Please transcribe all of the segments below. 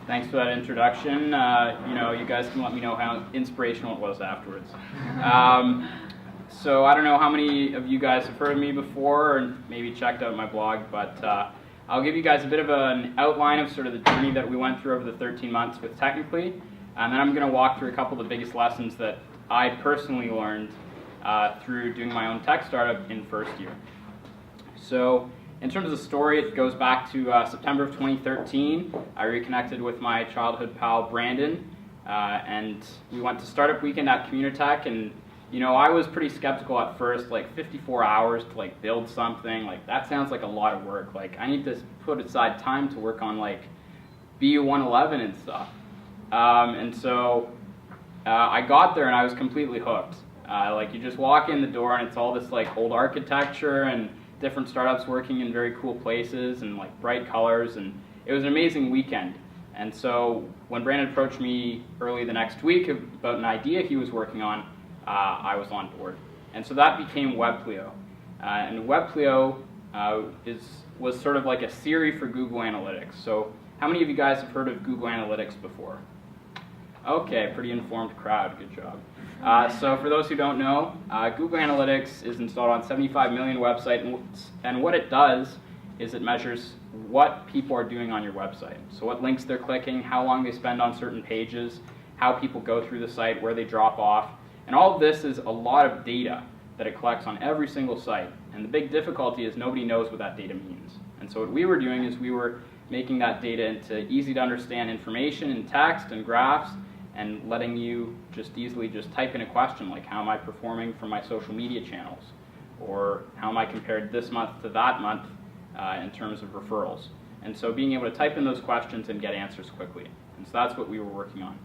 Thanks for that introduction. You guys can let me know how inspirational it was afterwards. So I don't know how many of you guys have heard of me before or maybe checked out my blog, but I'll give you guys a bit of an outline of sort of the journey that we went through over the 13 months with Technically, and then I'm going to walk through a couple of the biggest lessons that I personally learned through doing my own tech startup in first year. So in terms of the story, it goes back to September of 2013. I reconnected with my childhood pal Brandon, and we went to Startup Weekend at Combinator, and I was pretty skeptical at first, like 54 hours to build something, that sounds like a lot of work. I need to put aside time to work on BU 111 and stuff. And so I got there and I was completely hooked. You just walk in the door and it's all this old architecture and different startups working in very cool places and bright colors, and it was an amazing weekend. And so when Brandon approached me early the next week about an idea he was working on, I was on board. And so that became WebPlio. And WebPlio was sort of like a Siri for Google Analytics. So how many of you guys have heard of Google Analytics before? Okay, pretty informed crowd, good job. So for those who don't know, Google Analytics is installed on 75 million websites, and what it does is it measures what people are doing on your website. So what links they're clicking, how long they spend on certain pages, how people go through the site, where they drop off, and all of this is a lot of data that it collects on every single site. And the big difficulty is nobody knows what that data means. And so what we were doing is we were making that data into easy to understand information in text and graphs, and letting you just easily type in a question like, how am I performing for my social media channels? Or how am I compared this month to that month in terms of referrals? And so being able to type in those questions and get answers quickly. And so that's what we were working on.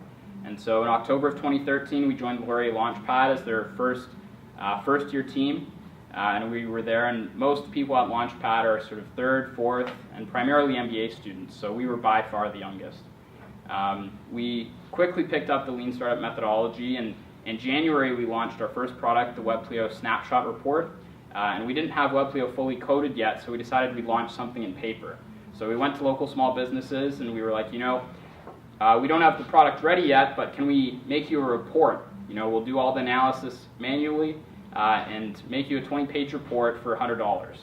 And so in October of 2013, we joined Laurier Launchpad as their first year team. And we were there, and most people at Launchpad are sort of third, fourth, and primarily MBA students. So we were by far the youngest. We quickly picked up the Lean Startup methodology, and in January we launched our first product, the WebPlio Snapshot Report, and we didn't have WebPlio fully coded yet, so we decided we'd launch something in paper. So we went to local small businesses and we were like, we don't have the product ready yet, but can we make you a report? We'll do all the analysis manually and make you a 20-page report for $100.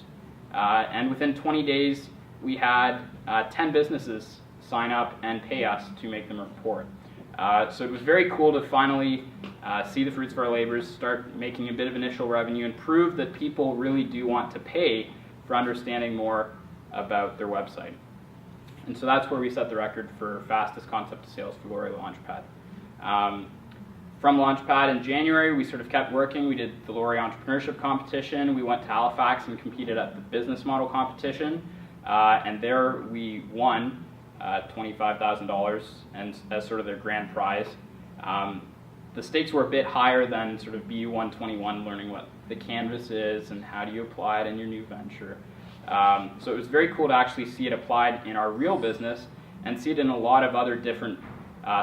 And within 20 days we had 10 businesses sign up and pay us to make them a report. So it was very cool to finally see the fruits of our labors, start making a bit of initial revenue, and prove that people really do want to pay for understanding more about their website. And so that's where we set the record for fastest concept to sales for Laurier Launchpad. From Launchpad in January, we sort of kept working. We did the Laurier Entrepreneurship Competition. We went to Halifax and competed at the Business Model Competition. And there we won $25,000 and as sort of their grand prize. The stakes were a bit higher than sort of BU 121, learning what the canvas is and how do you apply it in your new venture. So it was very cool to actually see it applied in our real business and see it in a lot of other different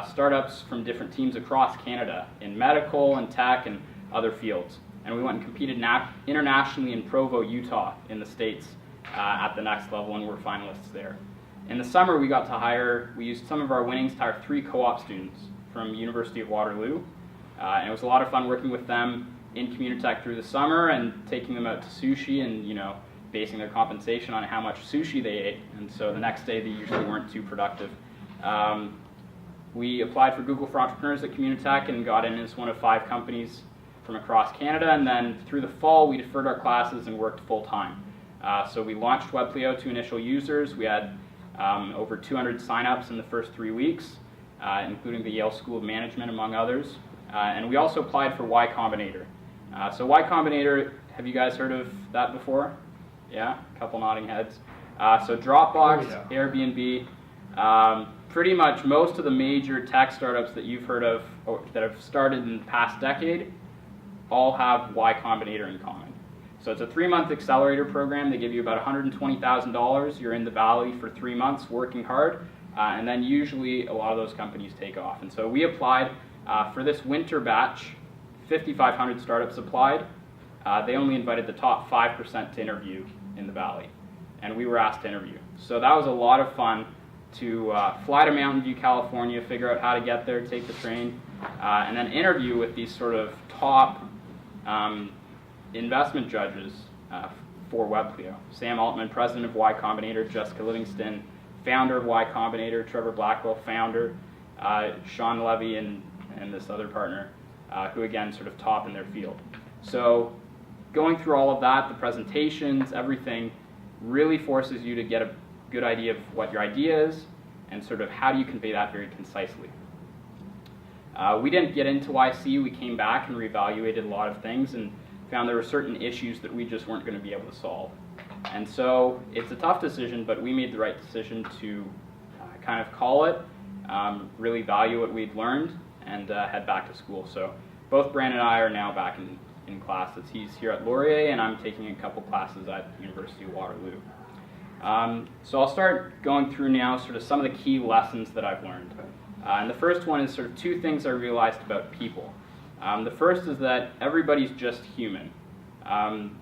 startups from different teams across Canada in medical and tech and other fields. And we went and competed internationally in Provo, Utah in the States at the next level, and we're finalists there. In the summer, we used some of our winnings to hire 3 co-op students from University of Waterloo. And it was a lot of fun working with them in Combinator through the summer and taking them out to sushi and, basing their compensation on how much sushi they ate. And so the next day, they usually weren't too productive. We applied for Google for Entrepreneurs at Combinator and got in as one of 5 companies from across Canada. And then through the fall, we deferred our classes and worked full-time. So we launched WebPlio to initial users. We had over 200 signups in the first 3 weeks, including the Yale School of Management, among others. And we also applied for Y Combinator. So Y Combinator, have you guys heard of that before? Yeah, a couple nodding heads. So Dropbox, Airbnb, pretty much most of the major tech startups that you've heard of or that have started in the past decade all have Y Combinator in common. So it's a 3-month accelerator program. They give you about $120,000. You're in the valley for 3 months working hard, and then usually a lot of those companies take off. And so we applied for this winter batch. 5,500 startups applied. They only invited the top 5% to interview in the valley, and we were asked to interview. So that was a lot of fun to fly to Mountain View, California, figure out how to get there, take the train, and then interview with these sort of top investment judges for WebClio. Sam Altman, president of Y Combinator; Jessica Livingston, founder of Y Combinator; Trevor Blackwell, founder; Sean Levy and this other partner, who again sort of top in their field. So going through all of that, the presentations, everything, really forces you to get a good idea of what your idea is and sort of how do you convey that very concisely. We didn't get into YC. We came back and reevaluated a lot of things and found there were certain issues that we just weren't going to be able to solve. And so it's a tough decision, but we made the right decision to kind of call it, really value what we'd learned, and head back to school. So both Brandon and I are now back in classes. He's here at Laurier, and I'm taking a couple classes at University of Waterloo. So I'll start going through now sort of some of the key lessons that I've learned. And the first one is sort of two things I realized about people. The first is that everybody's just human.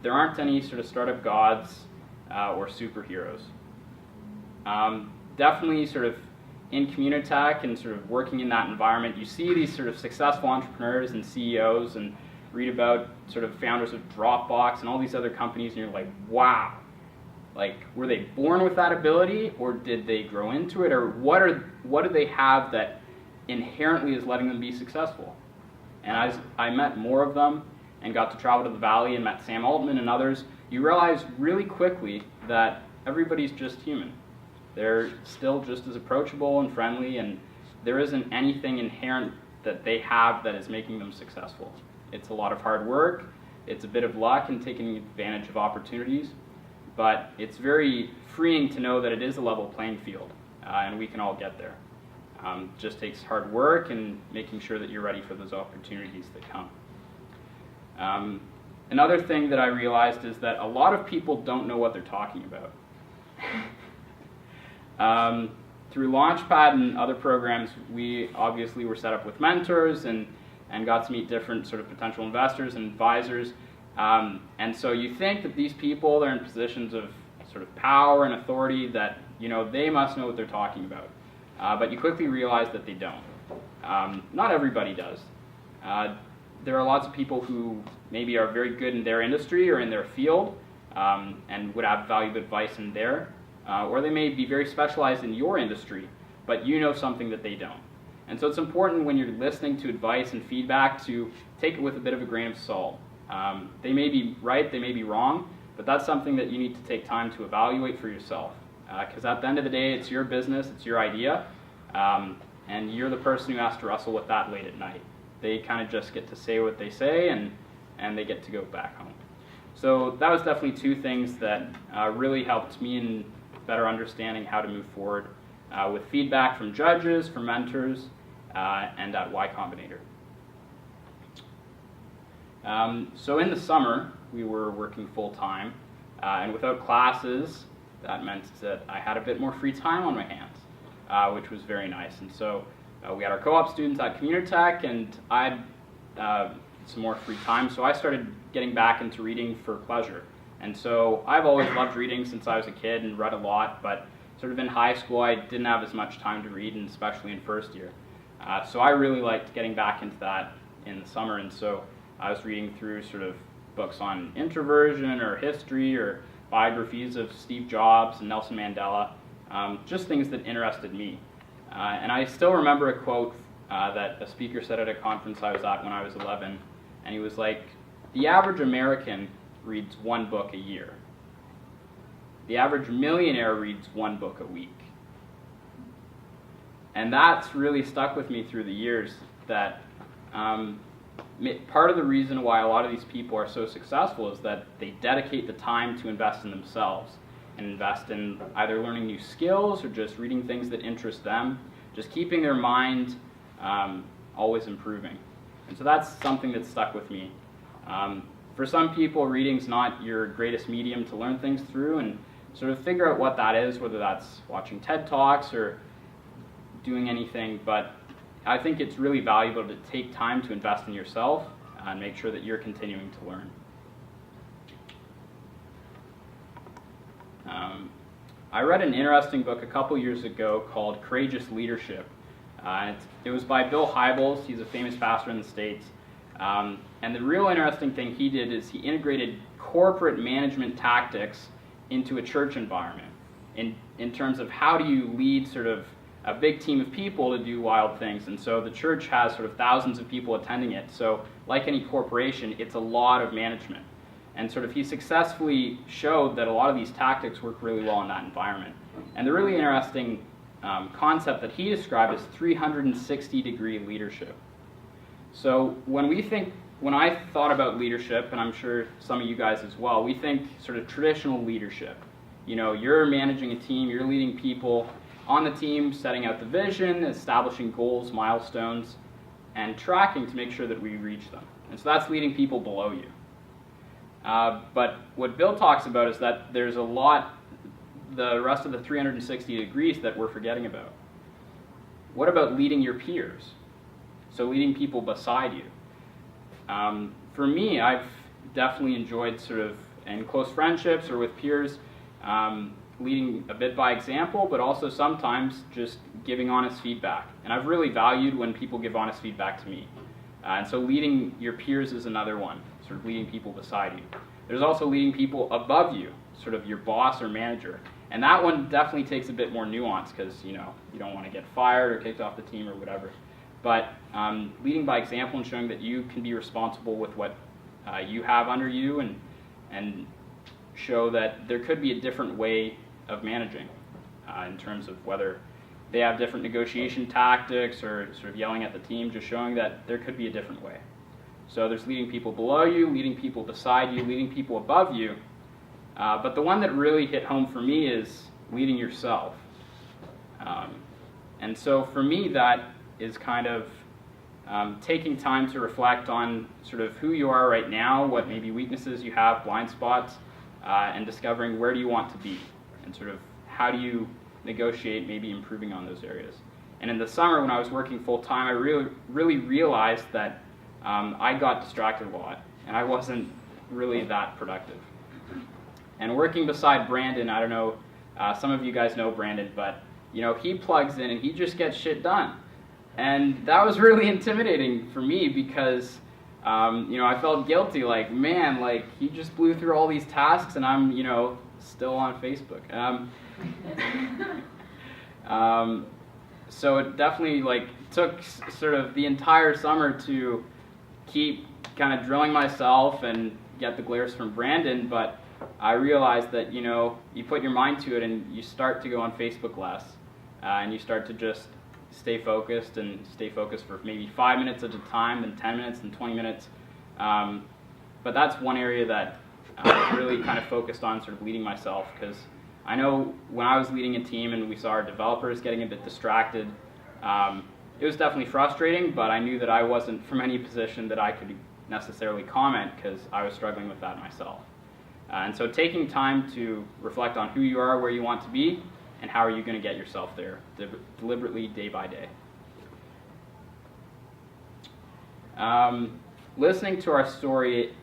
There aren't any sort of startup gods or superheroes. Definitely sort of in Communitech and sort of working in that environment, you see these sort of successful entrepreneurs and CEOs and read about sort of founders of Dropbox and all these other companies, and you're like, wow. Like, were they born with that ability, or did they grow into it, or what do they have that inherently is letting them be successful? And as I met more of them and got to travel to the Valley and met Sam Altman and others, you realize really quickly that everybody's just human. They're still just as approachable and friendly, and there isn't anything inherent that they have that is making them successful. It's a lot of hard work, it's a bit of luck and taking advantage of opportunities, but it's very freeing to know that it is a level playing field, and we can all get there. Just takes hard work and making sure that you're ready for those opportunities that come. Another thing that I realized is that a lot of people don't know what they're talking about. Through Launchpad and other programs, we obviously were set up with mentors and got to meet different sort of potential investors and advisors. And so you think that these people, they're in positions of sort of power and authority that, you know, they must know what they're talking about. But you quickly realize that they don't. Not everybody does. There are lots of people who maybe are very good in their industry or in their field and would have valuable advice in there. Or they may be very specialized in your industry, but you know something that they don't. And so it's important when you're listening to advice and feedback to take it with a bit of a grain of salt. They may be right, they may be wrong, but that's something that you need to take time to evaluate for yourself. Because at the end of the day, it's your business, it's your idea, and you're the person who has to wrestle with that late at night. They kind of just get to say what they say, and they get to go back home. So that was definitely two things that really helped me in better understanding how to move forward with feedback from judges, from mentors, and at Y Combinator. So in the summer, we were working full-time, and without classes, that meant that I had a bit more free time on my hands, which was very nice. And so we had our co-op students at Communitech, and I had some more free time, so I started getting back into reading for pleasure. And so I've always loved reading since I was a kid and read a lot, but sort of in high school I didn't have as much time to read, and especially in first year. So I really liked getting back into that in the summer, and so I was reading through sort of books on introversion or history or biographies of Steve Jobs and Nelson Mandela, just things that interested me. And I still remember a quote that a speaker said at a conference I was at when I was 11, and he was like, the average American reads one book a year. The average millionaire reads one book a week. And that's really stuck with me through the years, that part of the reason why a lot of these people are so successful is that they dedicate the time to invest in themselves and invest in either learning new skills or just reading things that interest them, just keeping their mind always improving. And so that's something that stuck with me. For some people, reading's not your greatest medium to learn things through, and sort of figure out what that is, whether that's watching TED Talks or doing anything, but I think it's really valuable to take time to invest in yourself and make sure that you're continuing to learn. I read an interesting book a couple years ago called Courageous Leadership. It was by Bill Hybels. He's a famous pastor in the States. And the real interesting thing he did is he integrated corporate management tactics into a church environment in terms of how do you lead sort of a big team of people to do wild things. And so the church has sort of thousands of people attending it. So like any corporation, it's a lot of management. And sort of he successfully showed that a lot of these tactics work really well in that environment. And the really interesting concept that he described is 360-degree leadership. So when I thought about leadership, and I'm sure some of you guys as well, we think sort of traditional leadership. You know, you're managing a team, you're leading people on the team, setting out the vision, establishing goals, milestones, and tracking to make sure that we reach them. And so that's leading people below you. But what Bill talks about is that there's a lot, the rest of the 360 degrees that we're forgetting about. What about leading your peers? So leading people beside you. For me, I've definitely enjoyed sort of in close friendships or with peers, leading a bit by example, but also sometimes just giving honest feedback. And I've really valued when people give honest feedback to me. And so leading your peers is another one, sort of leading people beside you. There's also leading people above you, sort of your boss or manager. And that one definitely takes a bit more nuance because, you know, you don't want to get fired or kicked off the team or whatever. But leading by example and showing that you can be responsible with what you have under you and show that there could be a different way of managing in terms of whether they have different negotiation tactics or sort of yelling at the team, just showing that there could be a different way. So there's leading people below you, leading people beside you, leading people above you. But the one that really hit home for me is leading yourself. And so for me, that is kind of taking time to reflect on sort of who you are right now, what maybe weaknesses you have, blind spots, and discovering where do you want to be, and sort of how do you negotiate maybe improving on those areas. And in the summer when I was working full-time, I really realized that I got distracted a lot, and I wasn't really that productive. And working beside Brandon, I don't know, some of you guys know Brandon, but you know, he plugs in and he just gets shit done. And that was really intimidating for me because you know, I felt guilty, like, man, like, he just blew through all these tasks and I'm, you know, still on Facebook. So it definitely, like, took sort of the entire summer to keep kind of drilling myself and get the glares from Brandon, but I realized that, you know, you put your mind to it and you start to go on Facebook less, and you start to just stay focused for maybe 5 minutes at a time, then 10 minutes, and 20 minutes. But that's one area that I really kind of focused on, sort of leading myself, because I know when I was leading a team and we saw our developers getting a bit distracted, it was definitely frustrating, but I knew that I wasn't from any position that I could necessarily comment because I was struggling with that myself. And so taking time to reflect on who you are, where you want to be, and how are you going to get yourself there deliberately day by day. Listening to our story,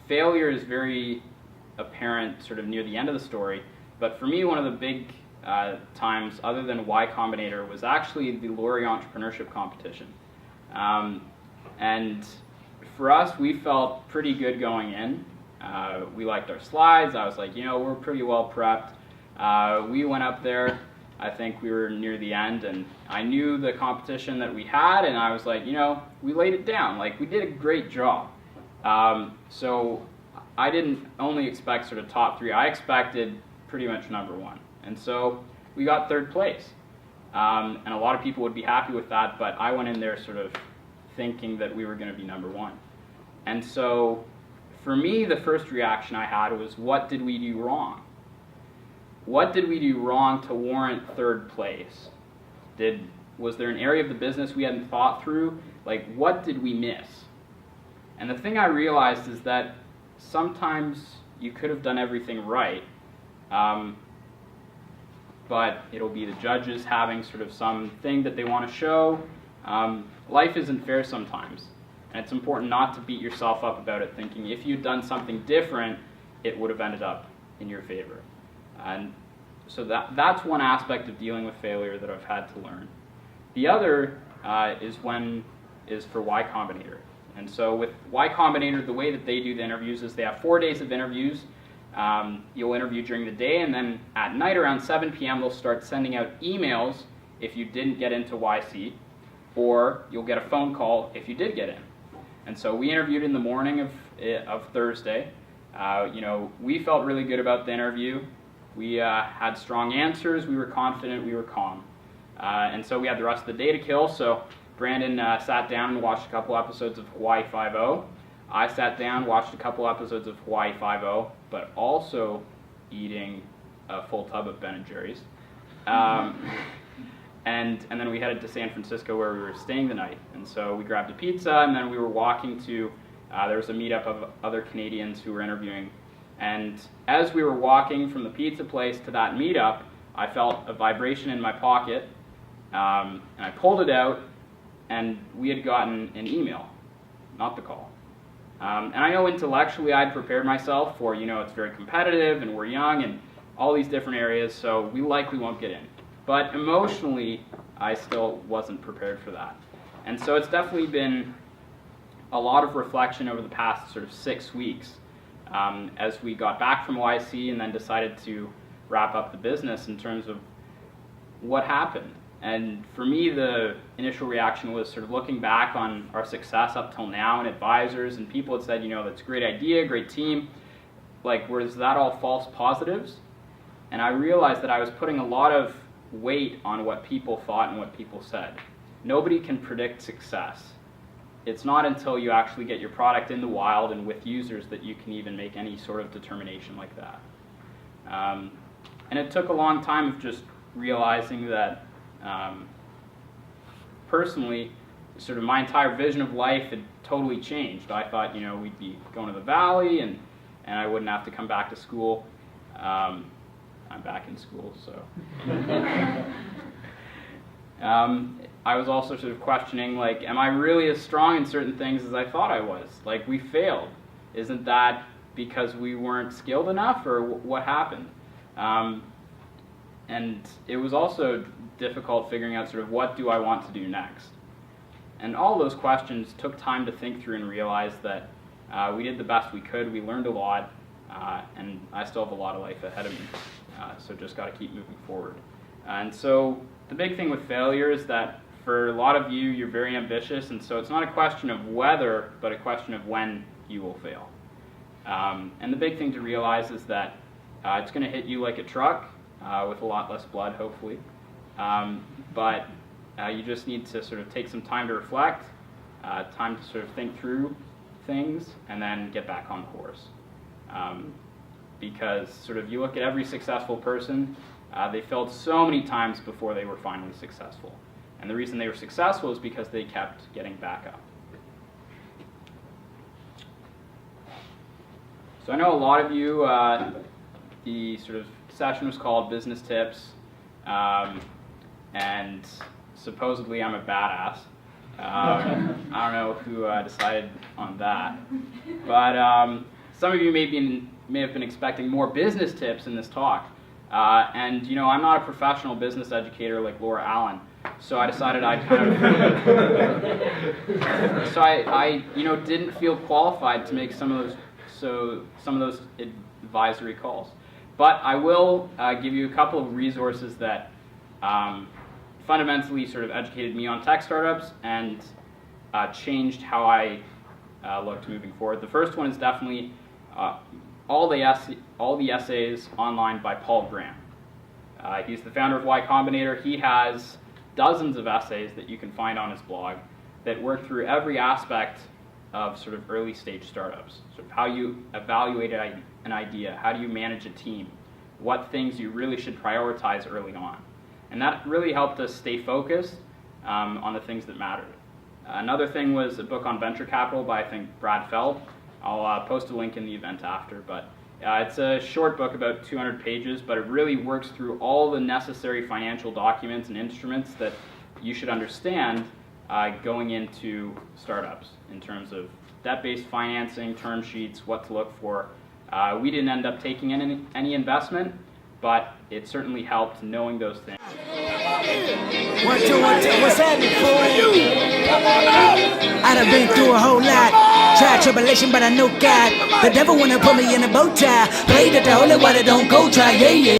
failure is very apparent sort of near the end of the story, but for me one of the big times other than Y Combinator was actually the Laurie Entrepreneurship Competition. And for us, we felt pretty good going in. We liked our slides. I was like, you know, we're pretty well prepped. We went up there, I think we were near the end, and I knew the competition that we had, and I was like, you know, we laid it down. Like, we did a great job. So I didn't only expect sort of top 3. I expected pretty much number 1. And so we got 3rd place. And a lot of people would be happy with that, but I went in there sort of thinking that we were going to be number 1. And so for me, the first reaction I had was, what did we do wrong? What did we do wrong to warrant 3rd place? Was there an area of the business we hadn't thought through? Like, what did we miss? And the thing I realized is that sometimes you could have done everything right, but it'll be the judges having sort of something that they want to show. Life isn't fair sometimes, and it's important not to beat yourself up about it, thinking if you'd done something different, it would have ended up in your favor. And so that's one aspect of dealing with failure that I've had to learn. The other is for Y Combinator. And so with Y Combinator, the way that they do the interviews is they have 4 days of interviews. You'll interview during the day, and then at night around 7 p.m. they'll start sending out emails if you didn't get into YC, or you'll get a phone call if you did get in. And so we interviewed in the morning of Thursday. We felt really good about the interview. We had strong answers. We were confident. We were calm. And so we had the rest of the day to kill. So Brandon sat down and watched a couple episodes of Hawaii Five-0. I sat down, watched a couple episodes of Hawaii Five-0, but also eating a full tub of Ben & Jerry's. And then we headed to San Francisco where we were staying the night. And so we grabbed a pizza, and then we were walking to, there was a meetup of other Canadians who were interviewing. And as we were walking from the pizza place to that meetup, I felt a vibration in my pocket, and I pulled it out, and we had gotten an email, not the call. And I know intellectually I'd prepared myself for, it's very competitive, and we're young, and all these different areas, so we likely won't get in. But emotionally, I still wasn't prepared for that. And so it's definitely been a lot of reflection over the past sort of 6 weeks as we got back from YC and then decided to wrap up the business in terms of what happened. And for me, the initial reaction was sort of looking back on our success up till now and advisors and people had said, that's a great idea, great team. Was that all false positives? And I realized that I was putting a lot of weight on what people thought and what people said. Nobody can predict success. It's not until you actually get your product in the wild and with users that you can even make any sort of determination like that. And it took a long time of just realizing that personally, sort of my entire vision of life had totally changed. I thought, we'd be going to the valley and I wouldn't have to come back to school. I'm back in school, so. I was also sort of questioning, am I really as strong in certain things as I thought I was? We failed. Isn't that because we weren't skilled enough, or what happened? And it was also difficult figuring out sort of what do I want to do next. And all those questions took time to think through and realize that we did the best we could, we learned a lot, and I still have a lot of life ahead of me. So just got to keep moving forward. And so the big thing with failure is that for a lot of you, you're very ambitious, and so it's not a question of whether, but a question of when you will fail. And the big thing to realize is that it's going to hit you like a truck with a lot less blood, hopefully. But you just need to sort of take some time to reflect, time to sort of think through things, and then get back on the horse. Because sort of you look at every successful person, they failed so many times before they were finally successful. And the reason they were successful is because they kept getting back up. So I know a lot of you, the sort of session was called Business Tips, and supposedly I'm a badass. I don't know who decided on that. But some of you may have been expecting more business tips in this talk. And I'm not a professional business educator like Laura Allen, so I decided I'd kind of so I didn't feel qualified to make some of those advisory calls. But I will give you a couple of resources that fundamentally sort of educated me on tech startups and changed how I looked moving forward. The first one is definitely all the essays online by Paul Graham. He's the founder of Y Combinator. He has dozens of essays that you can find on his blog that work through every aspect of sort of early stage startups. Sort of how you evaluate an idea, how do you manage a team, what things you really should prioritize early on. And that really helped us stay focused on the things that mattered. Another thing was a book on venture capital by, I think, Brad Feld. I'll post a link in the event after, but it's a short book, about 200 pages, but it really works through all the necessary financial documents and instruments that you should understand going into startups in terms of debt-based financing, term sheets, what to look for. We didn't end up taking any investment, but it certainly helped knowing those things. 1, 2, 1, 2, what's happening, boy? I done been through a whole lot. Tried tribulation, but I know God. The devil wanna put me in a bow tie. Pray that the holy water don't go dry, yeah, yeah.